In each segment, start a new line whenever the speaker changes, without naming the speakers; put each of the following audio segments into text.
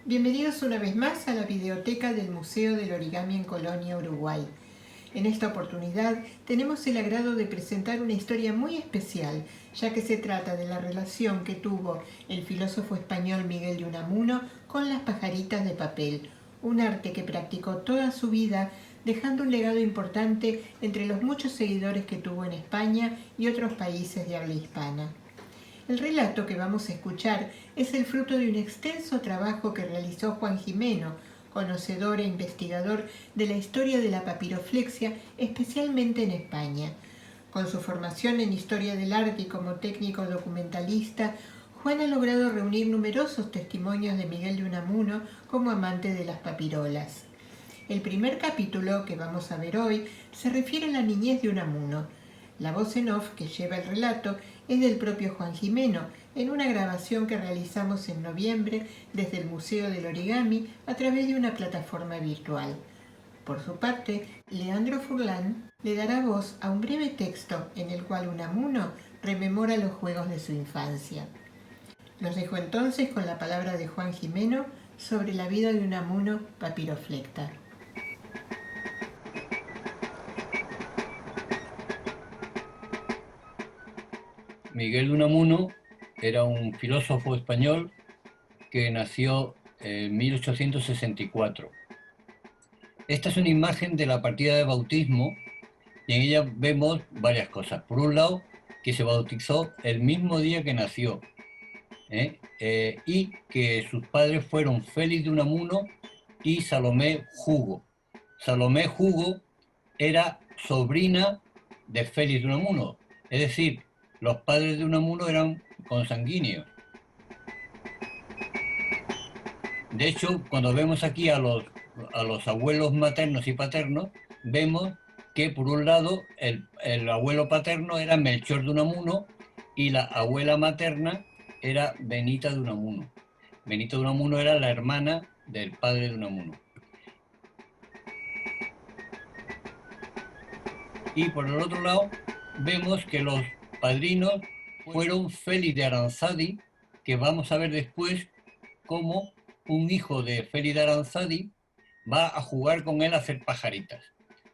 Bienvenidos una vez más a la videoteca del Museo del Origami en Colonia, Uruguay. En esta oportunidad tenemos el agrado de presentar una historia muy especial, ya que se trata de la relación que tuvo el filósofo español Miguel de Unamuno con las pajaritas de papel, un arte que practicó toda su vida, dejando un legado importante entre los muchos seguidores que tuvo en España y otros países de habla hispana. El relato que vamos a escuchar es el fruto de un extenso trabajo que realizó Juan Gimeno, conocedor e investigador de la historia de la papiroflexia, especialmente en España. Con su formación en historia del arte y como técnico documentalista, Juan ha logrado reunir numerosos testimonios de Miguel de Unamuno como amante de las papirolas. El primer capítulo que vamos a ver hoy se refiere a la niñez de Unamuno. La voz en off que lleva el relato es del propio Juan Gimeno, en una grabación que realizamos en noviembre desde el Museo del Origami a través de una plataforma virtual. Por su parte, Leandro Furlan le dará voz a un breve texto en el cual Unamuno rememora los juegos de su infancia. Los dejo entonces con la palabra de Juan Gimeno sobre la vida de Unamuno papiroflecta.
Miguel de Unamuno era un filósofo español que nació en 1864. Esta es una imagen de la partida de bautismo y en ella vemos varias cosas. Por un lado, que se bautizó el mismo día que nació, y que sus padres fueron Félix de Unamuno y Salomé Hugo. Salomé Hugo era sobrina de Félix de Unamuno, es decir, los padres de Unamuno eran consanguíneos. De hecho, cuando vemos aquí a los abuelos maternos y paternos, vemos que por un lado el abuelo paterno era Melchor de Unamuno y la abuela materna era Benita de Unamuno. Benita de Unamuno era la hermana del padre de Unamuno. Y por el otro lado, vemos que los padrinos fueron Félix de Aranzadi, que vamos a ver después cómo un hijo de Félix de Aranzadi va a jugar con él a hacer pajaritas.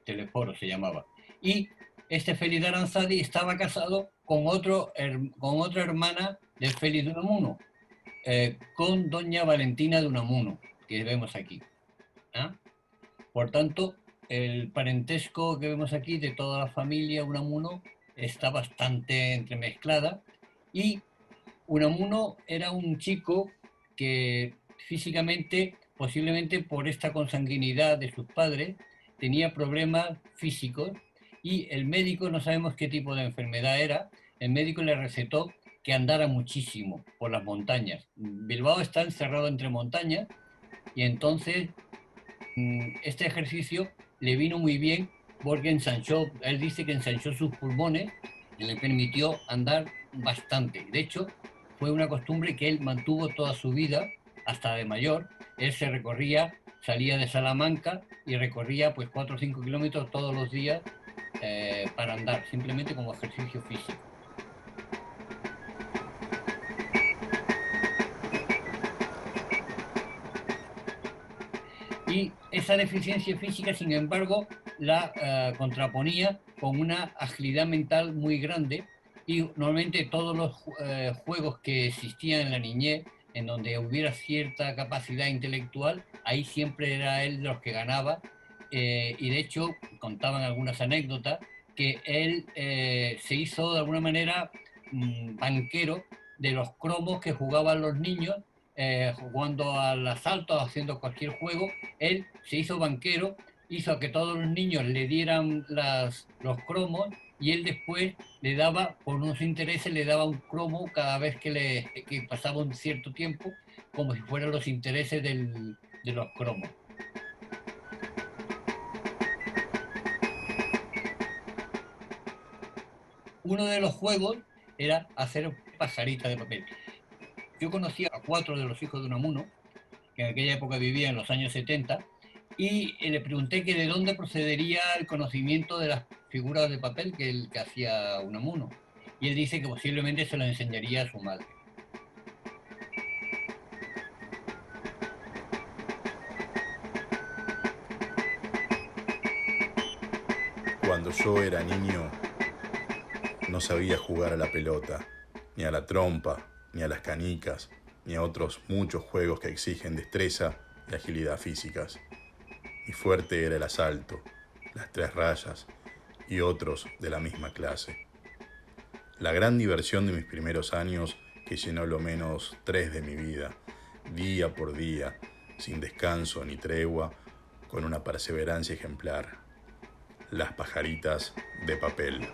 Teleforo se llamaba. Y este Félix de Aranzadi estaba casado con otra hermana de Félix de Unamuno, con doña Valentina de Unamuno, que vemos aquí. ¿Ah? Por tanto, el parentesco que vemos aquí de toda la familia Unamuno está bastante entremezclada, y Unamuno era un chico que físicamente, posiblemente por esta consanguinidad de sus padres, tenía problemas físicos, y el médico, no sabemos qué tipo de enfermedad era, el médico le recetó que andara muchísimo por las montañas. Bilbao está encerrado entre montañas, y entonces este ejercicio le vino muy bien porque ensanchó, él dice que ensanchó sus pulmones y le permitió andar bastante. De hecho, fue una costumbre que él mantuvo toda su vida, hasta de mayor. Él se recorría, salía de Salamanca y recorría pues 4 o 5 kilómetros todos los días, para andar, simplemente como ejercicio físico. Y esa deficiencia física, sin embargo, la contraponía con una agilidad mental muy grande, y normalmente todos los juegos que existían en la niñez, en donde hubiera cierta capacidad intelectual, ahí siempre era él de los que ganaba, y de hecho contaban algunas anécdotas que él se hizo de alguna manera banquero de los cromos que jugaban los niños, jugando al asalto, haciendo cualquier juego. Él se hizo banquero, hizo que todos los niños le dieran los cromos, y él después le daba, por unos intereses, le daba un cromo cada vez que pasaba un cierto tiempo, como si fueran los intereses de los cromos. Uno de los juegos era hacer pajaritas de papel. Yo conocía a 4 de los hijos de Unamuno, que en aquella época vivía en los años 70, y le pregunté que de dónde procedería el conocimiento de las figuras de papel que hacía Unamuno. Y él dice que posiblemente se lo enseñaría a su madre.
Cuando yo era niño, no sabía jugar a la pelota, ni a la trompa, ni a las canicas, ni a otros muchos juegos que exigen destreza y agilidad físicas. Mi fuerte era el asalto, las 3 rayas y otros de la misma clase. La gran diversión de mis primeros años, que llenó lo menos 3 de mi vida, día por día, sin descanso ni tregua, con una perseverancia ejemplar. Las pajaritas de papel.